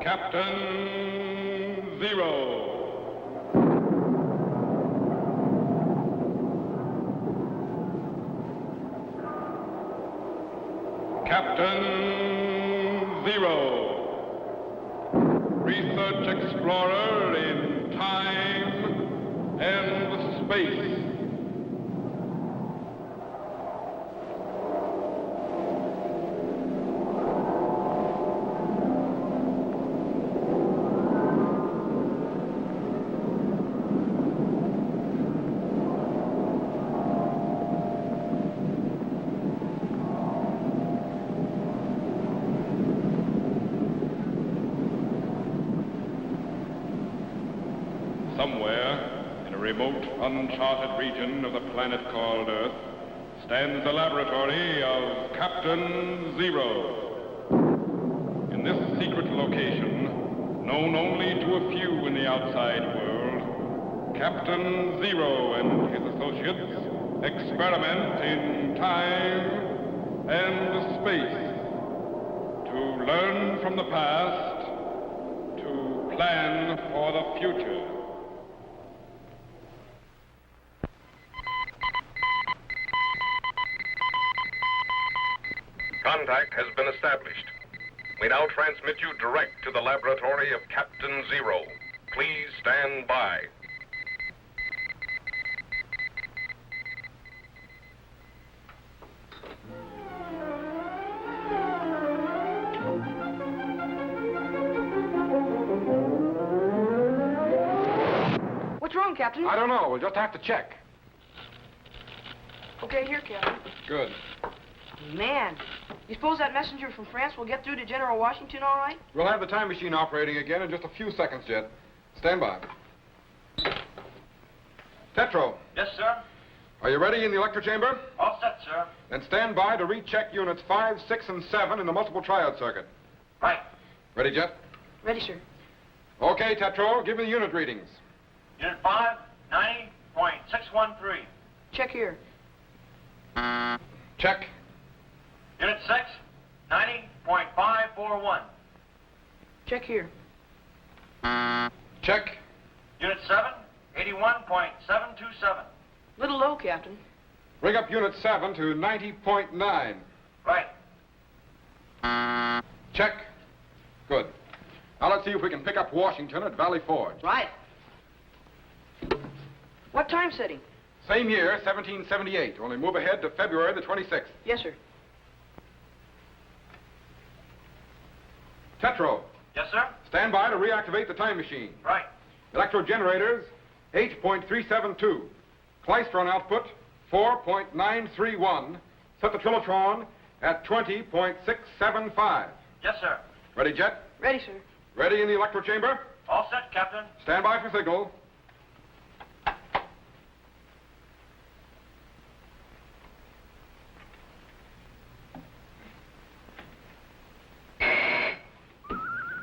Captain Zero. Captain Zero. Research explorer in time and space. Somewhere, in a remote, uncharted region of the planet called Earth, stands the laboratory of Captain Zero. In this secret location, known only to a few in the outside world, Captain Zero and his associates experiment in time and space to learn from the past, to plan for the future. Contact has been established. We now transmit you direct to the laboratory of Captain Zero. Please stand by. What's wrong, Captain? I don't know. We'll just have to check. Okay, here, Captain. Good. Man, you suppose that messenger from France will get through to General Washington all right? We'll have the time machine operating again in just a few seconds, Jet. Stand by. Tetro. Yes, sir. Are you ready in the electro chamber? All set, sir. Then stand by to recheck units 5, 6, and 7 in the multiple triode circuit. Right. Ready, Jet? Ready, sir. Okay, Tetro, give me the unit readings. Unit 5, 90.613. Check here. Check. Unit 6, 90.541. Check here. Check. Unit 7, 81.727. Little low, Captain. Bring up unit 7 to 90.9. Right. Check. Good. Now let's see if we can pick up Washington at Valley Forge. Right. What time setting? Same year, 1778. Only move ahead to February the 26th. Yes, sir. Tetro. Yes, sir? Stand by to reactivate the time machine. Right. Electro generators, 8.372. Klystron output, 4.931. Set the Trilotron at 20.675. Yes, sir. Ready, Jet? Ready, sir. Ready in the electro chamber? All set, Captain. Stand by for signal.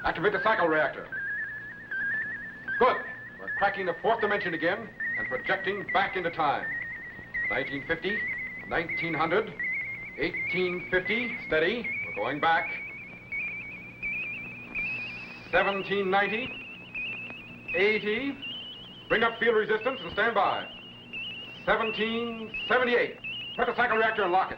Activate the cycle reactor. Good. We're cracking the fourth dimension again and projecting back into time. 1950, 1900, 1850, steady. We're going back. 1790, 80. Bring up field resistance and stand by. 1778. Put the cycle reactor and lock it.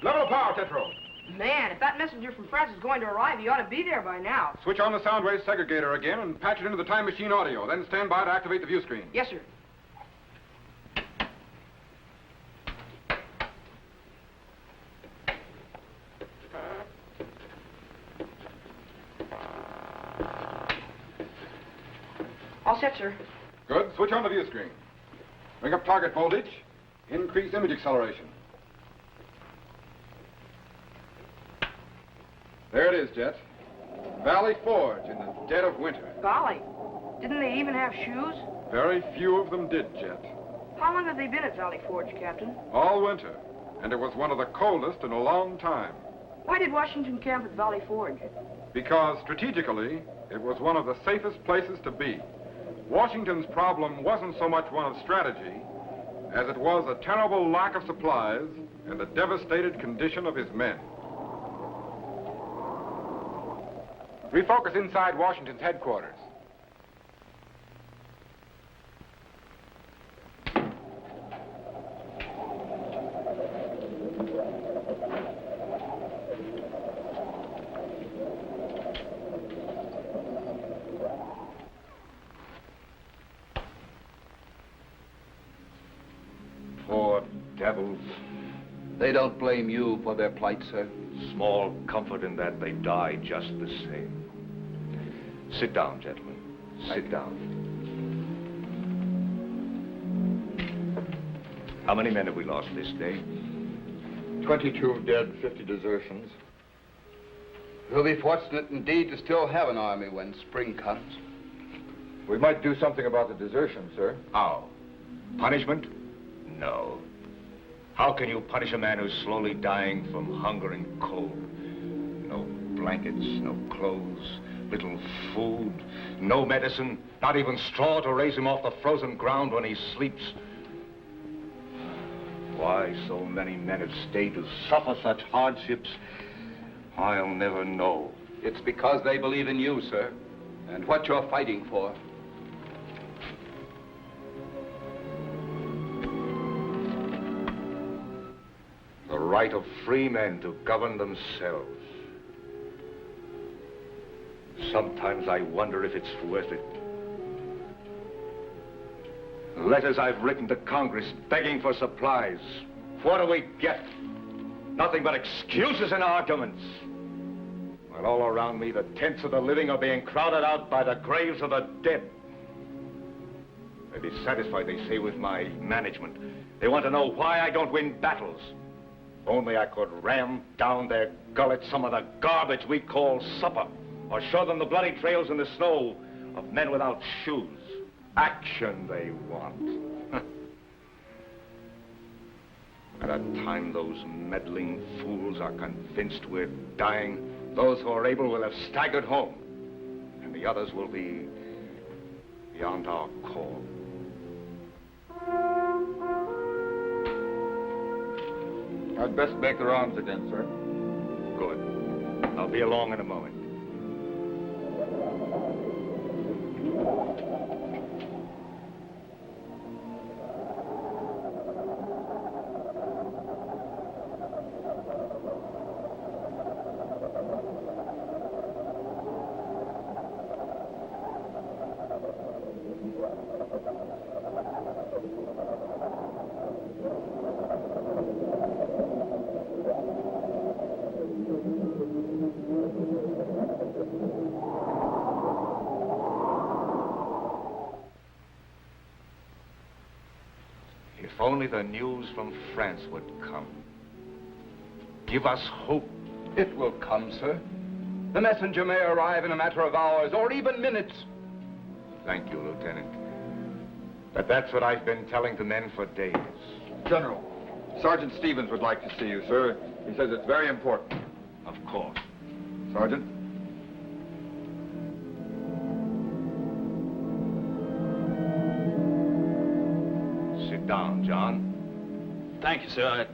Level of power, Tetro. Man, if that messenger from France is going to arrive, he ought to be there by now. Switch on the sound wave segregator again and patch it into the time machine audio. Then stand by to activate the view screen. Yes, sir. All set, sir. Good. Switch on the view screen. Bring up target voltage. Increase image acceleration. There it is, Jet. Valley Forge in the dead of winter. Golly, didn't they even have shoes? Very few of them did, Jet. How long have they been at Valley Forge, Captain? All winter. And it was one of the coldest in a long time. Why did Washington camp at Valley Forge? Because strategically, it was one of the safest places to be. Washington's problem wasn't so much one of strategy as it was a terrible lack of supplies and the devastated condition of his men. Refocus inside Washington's headquarters. Poor devils. They don't blame you for their plight, sir. Small comfort in that they die just the same. Sit down, gentlemen. Sit down. How many men have we lost this day? 22 dead, 50 desertions. We'll be fortunate indeed to still have an army when spring comes. We might do something about the desertion, sir. How? Punishment? No. How can you punish a man who's slowly dying from hunger and cold? No blankets, no clothes, little food, no medicine, not even straw to raise him off the frozen ground when he sleeps. Why so many men have stayed to suffer such hardships, I'll never know. It's because they believe in you, sir, and what you're fighting for. The right of free men to govern themselves. Sometimes I wonder if it's worth it. Letters I've written to Congress begging for supplies. What do we get? Nothing but excuses and arguments. While all around me, the tents of the living are being crowded out by the graves of the dead. They're dissatisfied, they say, with my management. They want to know why I don't win battles. If only I could ram down their gullets some of the garbage we call supper, or show them the bloody trails in the snow of men without shoes. Action they want. By the time those meddling fools are convinced we're dying, those who are able will have staggered home, and the others will be beyond our call. I'd best make the rounds again, sir. Good. I'll be along in a moment. If only the news from France would come. Give us hope. It will come, sir. The messenger may arrive in a matter of hours or even minutes. Thank you, Lieutenant. But that's what I've been telling the men for days. General, Sergeant Stevens would like to see you, sir. He says it's very important. Of course. Sergeant? Sit down, John. Thank you, sir.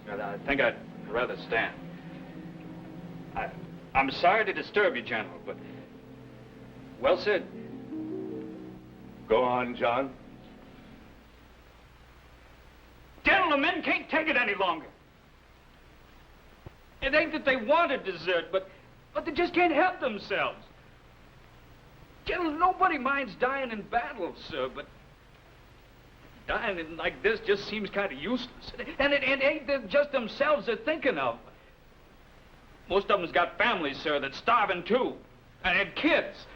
I think I'd rather stand. I'm sorry to disturb you, General, but... Well said. Go on, John. General, the men can't take it any longer. It ain't that they want to desert, but they just can't help themselves. General, nobody minds dying in battle, sir, but dying like this just seems kind of useless. And it ain't just themselves they're thinking of. Most of them's got families, sir, that's starving too, and kids.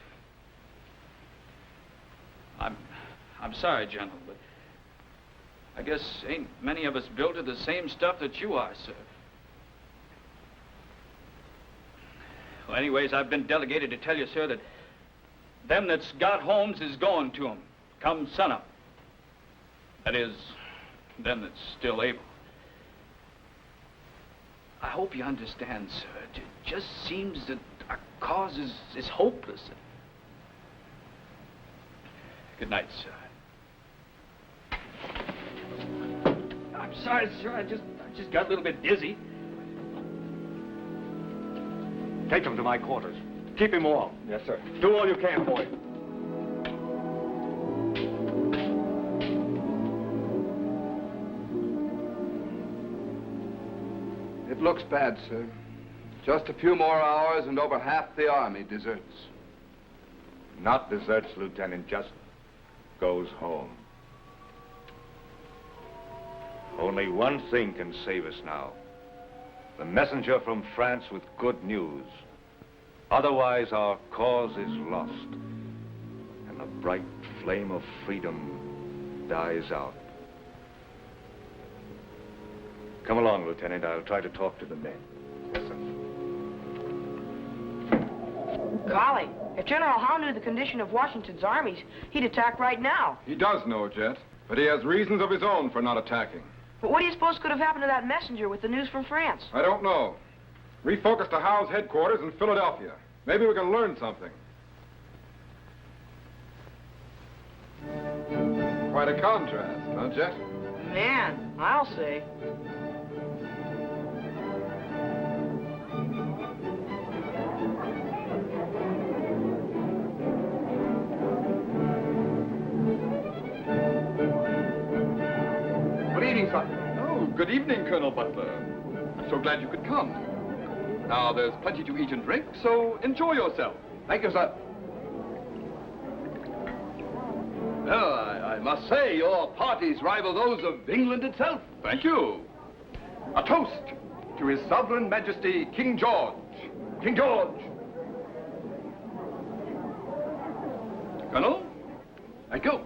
I'm sorry, General, but I guess ain't many of us built of the same stuff that you are, sir. Well, anyways, I've been delegated to tell you, sir, that them that's got homes is going to them come sunup. That is, them that's still able. I hope you understand, sir. It just seems that our cause is hopeless. Good night, sir. I'm sorry, sir. I just got a little bit dizzy. Take them to my quarters. Keep him warm. Yes, sir. Do all you can for him. It looks bad, sir. Just a few more hours and over half the army deserts. Not deserts, Lieutenant, just goes home. Only one thing can save us now. The messenger from France with good news. Otherwise, our cause is lost, and the bright flame of freedom dies out. Come along, Lieutenant. I'll try to talk to the men. Yes, sir. Golly, if General Howe knew the condition of Washington's armies, he'd attack right now. He does know, Jet, but he has reasons of his own for not attacking. But what do you suppose could have happened to that messenger with the news from France? I don't know. Refocus to Howe's headquarters in Philadelphia. Maybe we can learn something. Quite a contrast, huh, Jet? Man, I'll say. Good evening, sir. Oh, good evening, Colonel Butler. I'm so glad you could come. Now, there's plenty to eat and drink, so enjoy yourself. Thank you, sir. Well, I must say, your parties rival those of England itself. Thank you. A toast to His Sovereign Majesty, King George. King George. Colonel? Thank you.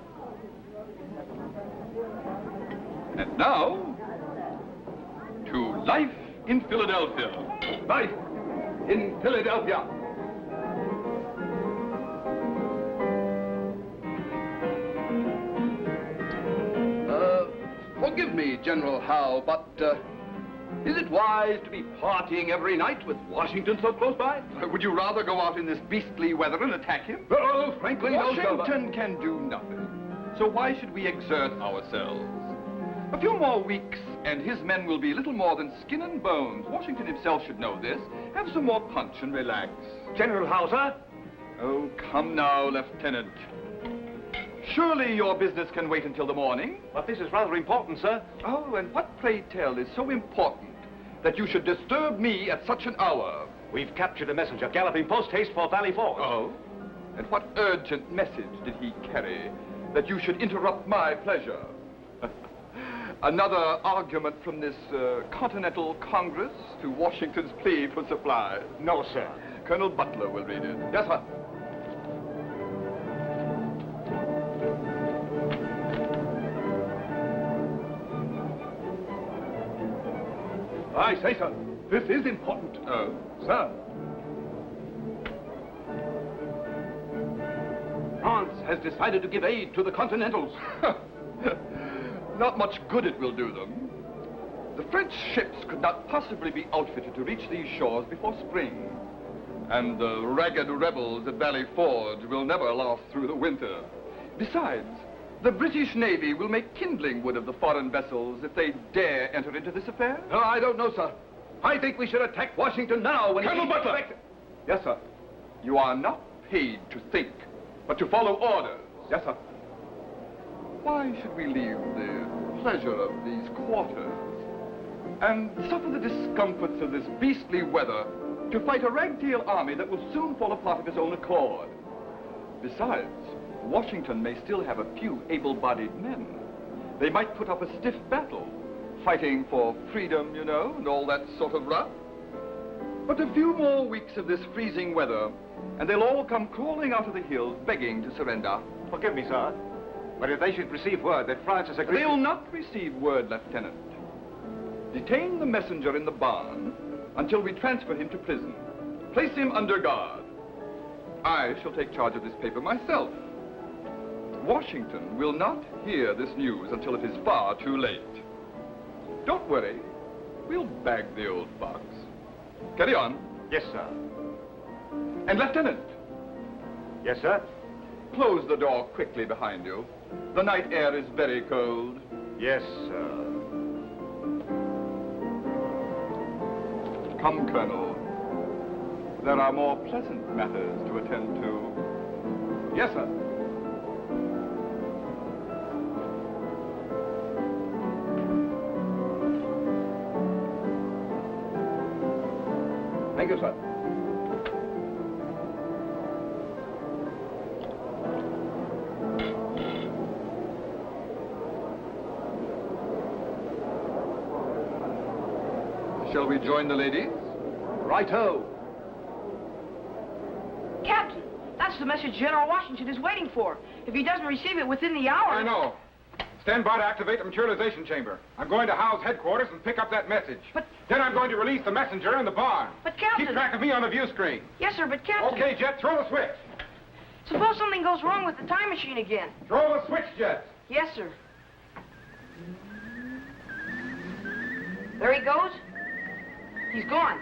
And now, to life in Philadelphia. Life in Philadelphia. Forgive me, General Howe, but is it wise to be partying every night with Washington so close by? Would you rather go out in this beastly weather and attack him? Oh, frankly, no, sir. Washington can do nothing. So why should we exert ourselves? A few more weeks, and his men will be little more than skin and bones. Washington himself should know this. Have some more punch and relax. General Howe, sir? Oh, come now, Lieutenant. Surely your business can wait until the morning? But this is rather important, sir. Oh, and what, pray tell, is so important that you should disturb me at such an hour? We've captured a messenger galloping post-haste for Valley Forge. Oh? And what urgent message did he carry that you should interrupt my pleasure? Another argument from this Continental Congress to Washington's plea for supplies. No, sir. Colonel Butler will read it. Yes, sir. I say, sir, this is important. Oh? Sir. France has decided to give aid to the Continentals. Not much good it will do them. The French ships could not possibly be outfitted to reach these shores before spring. And the ragged rebels at Valley Forge will never last through the winter. Besides, the British Navy will make kindling wood of the foreign vessels if they dare enter into this affair. No, I don't know, sir. I think we should attack Washington now when Colonel Butler! Yes, sir. You are not paid to think, but to follow orders. Yes, sir. Why should we leave the pleasure of these quarters and suffer the discomforts of this beastly weather to fight a ragtail army that will soon fall apart of its own accord? Besides, Washington may still have a few able-bodied men. They might put up a stiff battle, fighting for freedom, you know, and all that sort of rot. But a few more weeks of this freezing weather, and they'll all come crawling out of the hills begging to surrender. Forgive me, sir. But if they should receive word that France has agreed... They'll not receive word, Lieutenant. Detain the messenger in the barn until we transfer him to prison. Place him under guard. I shall take charge of this paper myself. Washington will not hear this news until it is far too late. Don't worry. We'll bag the old fox. Carry on. Yes, sir. And Lieutenant, Yes, sir? close the door quickly behind you. The night air is very cold. Yes, sir. Come, Colonel. There are more pleasant matters to attend to. Yes, sir. Thank you, sir. Shall we join the ladies? Righto. Captain, that's the message General Washington is waiting for. If he doesn't receive it within the hour... I know. Stand by to activate the materialization chamber. I'm going to Howe's headquarters and pick up that message. But... Then I'm going to release the messenger in the barn. But, Captain... Keep track of me on the view screen. Yes, sir, but, Captain... Okay, Jet, throw the switch. Suppose something goes wrong with the time machine again. Throw the switch, Jet. Yes, sir. There he goes. He's gone.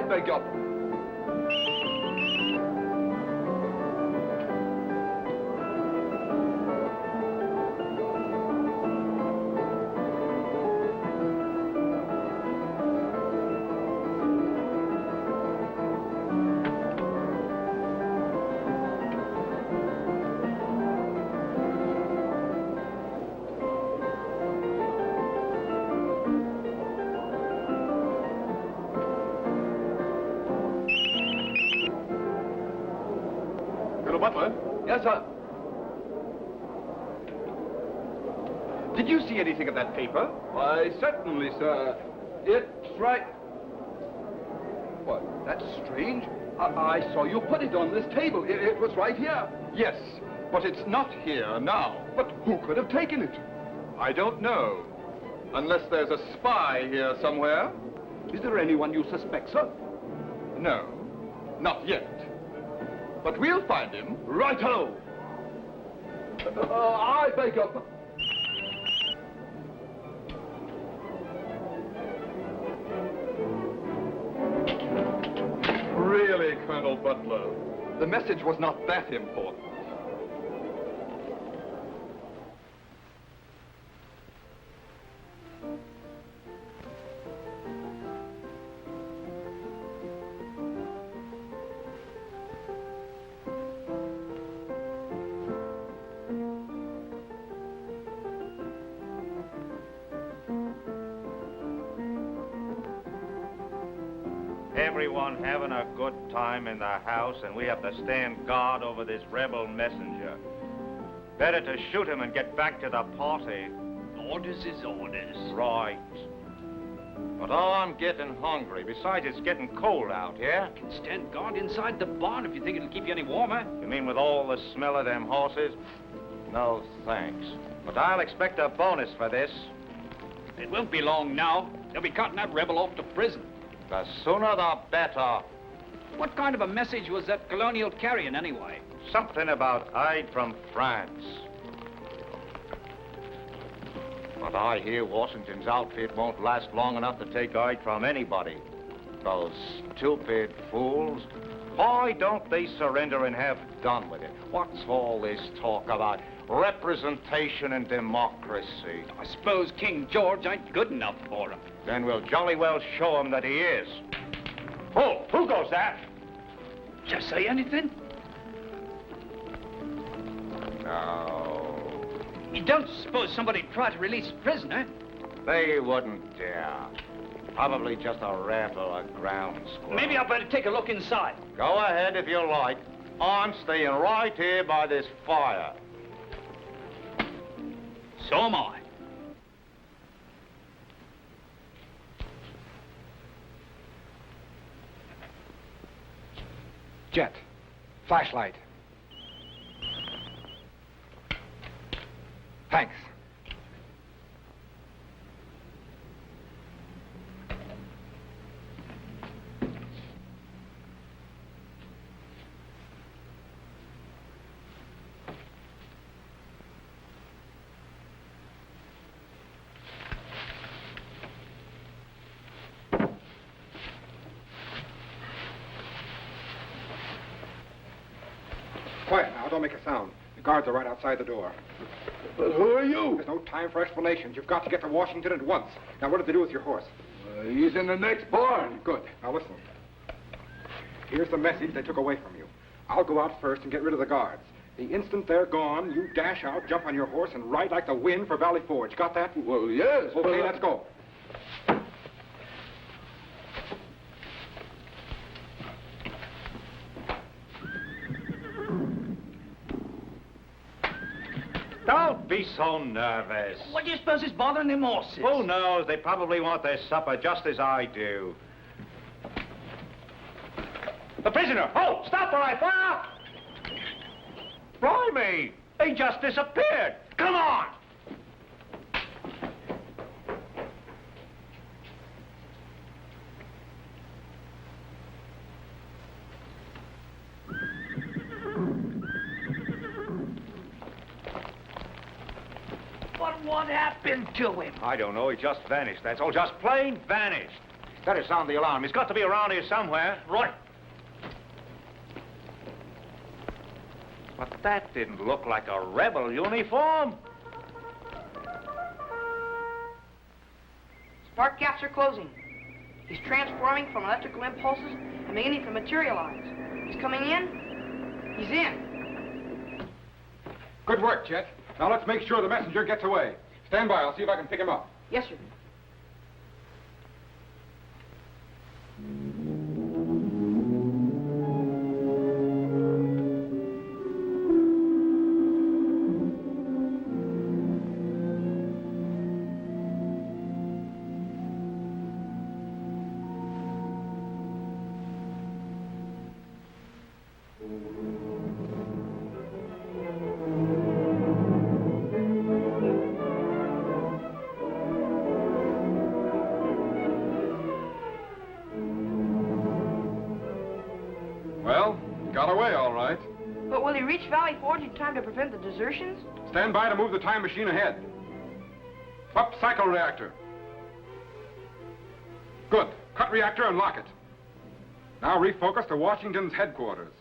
Beg your... Butler? Yes, sir. Did you see anything of that paper? Why, certainly, sir. It's right... What? That's strange. I saw you put it on this table. It was right here. Yes, but it's not here now. But who could have taken it? I don't know. Unless there's a spy here somewhere. Is there anyone you suspect, sir? No, not yet. But we'll find him. Right-o! I beg your... Really, Colonel Butler, the message was not that important. Everyone having a good time in the house, and we have to stand guard over this rebel messenger. Better to shoot him and get back to the party. Orders is orders. Right. But I'm getting hungry. Besides, it's getting cold out here. You can stand guard inside the barn if you think it'll keep you any warmer. You mean with all the smell of them horses? No, thanks. But I'll expect a bonus for this. It won't be long now. They'll be cutting that rebel off to prison. The sooner the better. What kind of a message was that colonial carrying, anyway? Something about aid from France. But I hear Washington's outfit won't last long enough to take aid from anybody. Those stupid fools. Why don't they surrender and have done with it? What's all this talk about representation and democracy? I suppose King George ain't good enough for them. Then we'll jolly well show him that he is. Oh, who goes that? Just say anything? No. You don't suppose somebody'd try to release a prisoner? They wouldn't dare. Probably just a rat or a ground squirrel. Maybe I better take a look inside. Go ahead if you like. I'm staying right here by this fire. So am I. Jet. Flashlight. Thanks. Quiet now, don't make a sound. The guards are right outside the door. But who are you? There's no time for explanations. You've got to get to Washington at once. Now, what did they do with your horse? He's in the next barn. Good. Now, listen. Here's the message they took away from you. I'll go out first and get rid of the guards. The instant they're gone, you dash out, jump on your horse, and ride like the wind for Valley Forge. Got that? Well, yes. Okay, let's go. Don't be so nervous. What do you suppose is bothering them horses? Who knows? They probably want their supper just as I do. The prisoner! Oh, stop or I fire! Blimey! They just disappeared! Come on! But what happened to him? I don't know. He just vanished. That's all. Just plain vanished. Better sound the alarm. He's got to be around here somewhere. Right. But that didn't look like a rebel uniform. Spark gaps are closing. He's transforming from electrical impulses and beginning to materialize. He's coming in. He's in. Good work, Chet. Now, let's make sure the messenger gets away. Stand by. I'll see if I can pick him up. Yes, sir. Well, he got away, all right. But will he reach Valley Forge in time to prevent the desertions? Stand by to move the time machine ahead. Up cycle reactor. Good. Cut reactor and lock it. Now refocus to Washington's headquarters.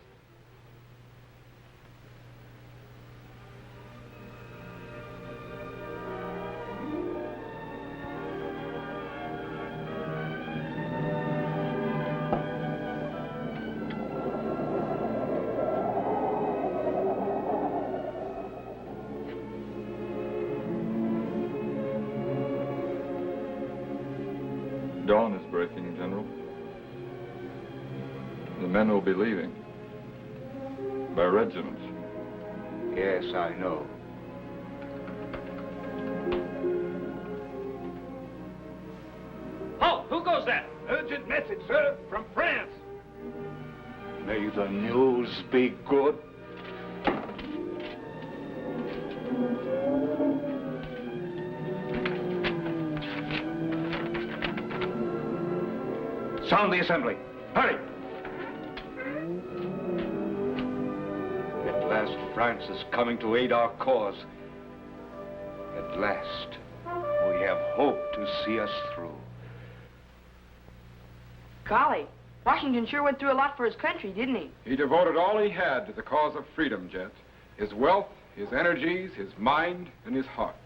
Dawn is breaking, General. The men will be leaving. By regiments. Yes, I know. Oh, who goes that? Urgent message, sir, from France. May the news be good. Sound the assembly. Hurry! At last, France is coming to aid our cause. At last, we have hope to see us through. Golly, Washington sure went through a lot for his country, didn't he? He devoted all he had to the cause of freedom, Jet. His wealth, his energies, his mind, and his heart.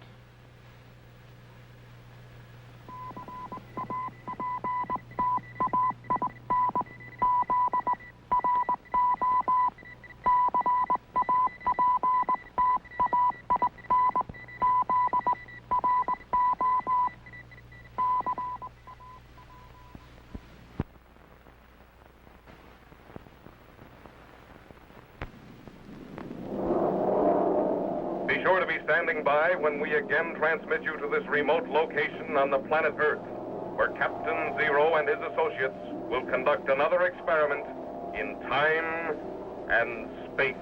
Be sure to be standing by when we again transmit you to this remote location on the planet Earth, where Captain Zero and his associates will conduct another experiment in time and space.